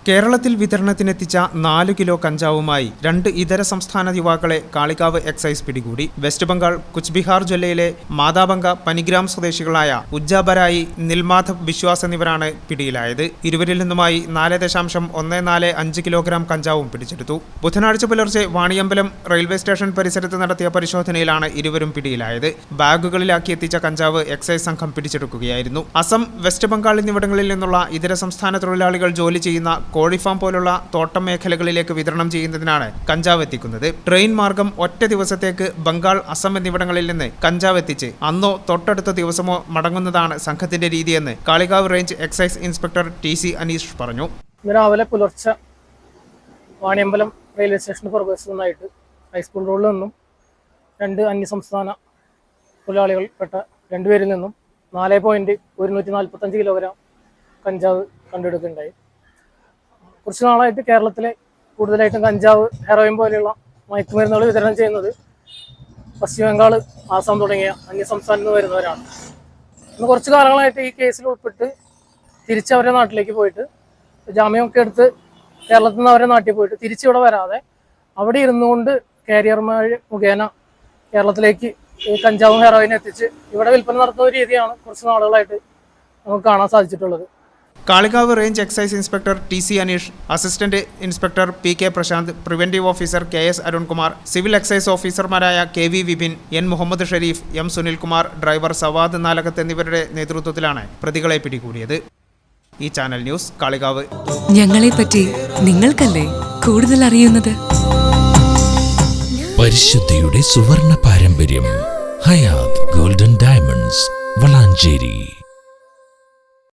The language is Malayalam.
കേരളത്തിൽ വിതരണത്തിനെത്തിച്ച 4 കിലോ കഞ്ചാവുമായി 2 ഇതര സംസ്ഥാന യുവാക്കളെ കാളികാവ് എക്സൈസ് പിടികൂടി. വെസ്റ്റ് ബംഗാൾ കുച്ച്ബിഹാർ ജില്ലയിലെ മാതാബംഗ പനിഗ്രാം സ്വദേശികളായ ഉജ്ജാബരായി, നിൽമാധവ് വിശ്വാസ് എന്നിവരാണ് പിടിയിലായത്. ഇരുവരിൽ നിന്നുമായി 4.145 കിലോഗ്രാം കഞ്ചാവും പിടിച്ചെടുത്തു. ബുധനാഴ്ച പുലർച്ചെ വാണിയമ്പലം റെയിൽവേ സ്റ്റേഷൻ പരിസരത്ത് നടത്തിയ പരിശോധനയിലാണ് ഇരുവരും പിടിയിലായത്. ബാഗുകളിലാക്കി എത്തിച്ച കഞ്ചാവ് എക്സൈസ് സംഘം പിടിച്ചെടുക്കുകയായിരുന്നു. അസം, വെസ്റ്റ് ബംഗാൾ എന്നിവിടങ്ങളിൽ നിന്നുള്ള ഇതര സംസ്ഥാന തൊഴിലാളികൾ ജോലി ചെയ്യുന്ന കോഴിഫാം പോലുള്ള തോട്ടം മേഖലകളിലേക്ക് വിതരണം ചെയ്യുന്നതിനാണ് കഞ്ചാവ് എത്തിക്കുന്നത്. ട്രെയിൻ മാർഗം ഒറ്റ ദിവസത്തേക്ക് ബംഗാൾ, അസം എന്നിവിടങ്ങളിൽ നിന്ന് കഞ്ചാവ് എത്തിച്ച് അന്നോ തൊട്ടടുത്ത ദിവസമോ മടങ്ങുന്നതാണ് സംഘത്തിന്റെ രീതിയെന്ന് Kalikavu range excise inspector TC Aneesh പറഞ്ഞു. രാവിലെ പുലർച്ചെ വാണിയമ്പലം റെയിൽവേ സ്റ്റേഷന് പുറകുവശത്തുനിന്നായിട്ട് ഹൈസ്കൂൾ റോഡിൽ നിന്നും 2 അന്യസംസ്ഥാന തൊഴിലാളികൾപ്പെട്ട 2 പേരിൽ നിന്നും 4.145 കിലോഗ്രാം കഞ്ചാവ് കണ്ടെടുക്കുകയുണ്ടായി. കുറച്ച് നാളായിട്ട് കേരളത്തിലെ കൂടുതലായിട്ടും കഞ്ചാവ്, ഹെറോയിൻ പോലെയുള്ള മയക്കുമരുന്നുകൾ വിതരണം ചെയ്യുന്നത് പശ്ചിമ ബംഗാൾ, ആസാം തുടങ്ങിയ അന്യസംസ്ഥാനത്ത് നിന്ന് വരുന്നവരാണ്. ഇന്ന് കുറച്ച് കാലങ്ങളായിട്ട് ഈ കേസിൽ ഉൾപ്പെട്ട് തിരിച്ച് അവരുടെ നാട്ടിലേക്ക് പോയിട്ട് ജാമ്യമൊക്കെ എടുത്ത് കേരളത്തിൽ നിന്ന് അവരുടെ നാട്ടിൽ പോയിട്ട് തിരിച്ചിവിടെ വരാതെ അവിടെ ഇരുന്നുകൊണ്ട് കാരിയർമാർ മുഖേന കേരളത്തിലേക്ക് ഈ കഞ്ചാവും ഹെറോയിനും എത്തിച്ച് ഇവിടെ വിൽപ്പന നടത്തുന്ന ഒരു രീതിയാണ് കുറച്ച് നാളുകളായിട്ട് നമുക്ക് കാണാൻ സാധിച്ചിട്ടുള്ളത്. Kalikavu range excise inspector TC Aneesh, assistant inspector PK Prashanth, preventive officer KS Arunkumar, civil excise ഓഫീസർമാരായ KV Vipin, N Muhammad Shareef, M Sunilkumar, driver Savad Nalakath എന്നിവരുടെ നേതൃത്വത്തിലാണ് പ്രതികളെ പിടികൂടിയത്. ഈ ചാനൽ ന്യൂസ് കാളികാവ്. ഞങ്ങളെപ്പറ്റി നിങ്ങൾക്കല്ലേ കൂടുതൽ അറിയുന്നത്? പരിശുദ്ധിയുടെ സുവർണ പാരമ്പര്യം. Hayath golden diamonds, Valanchery.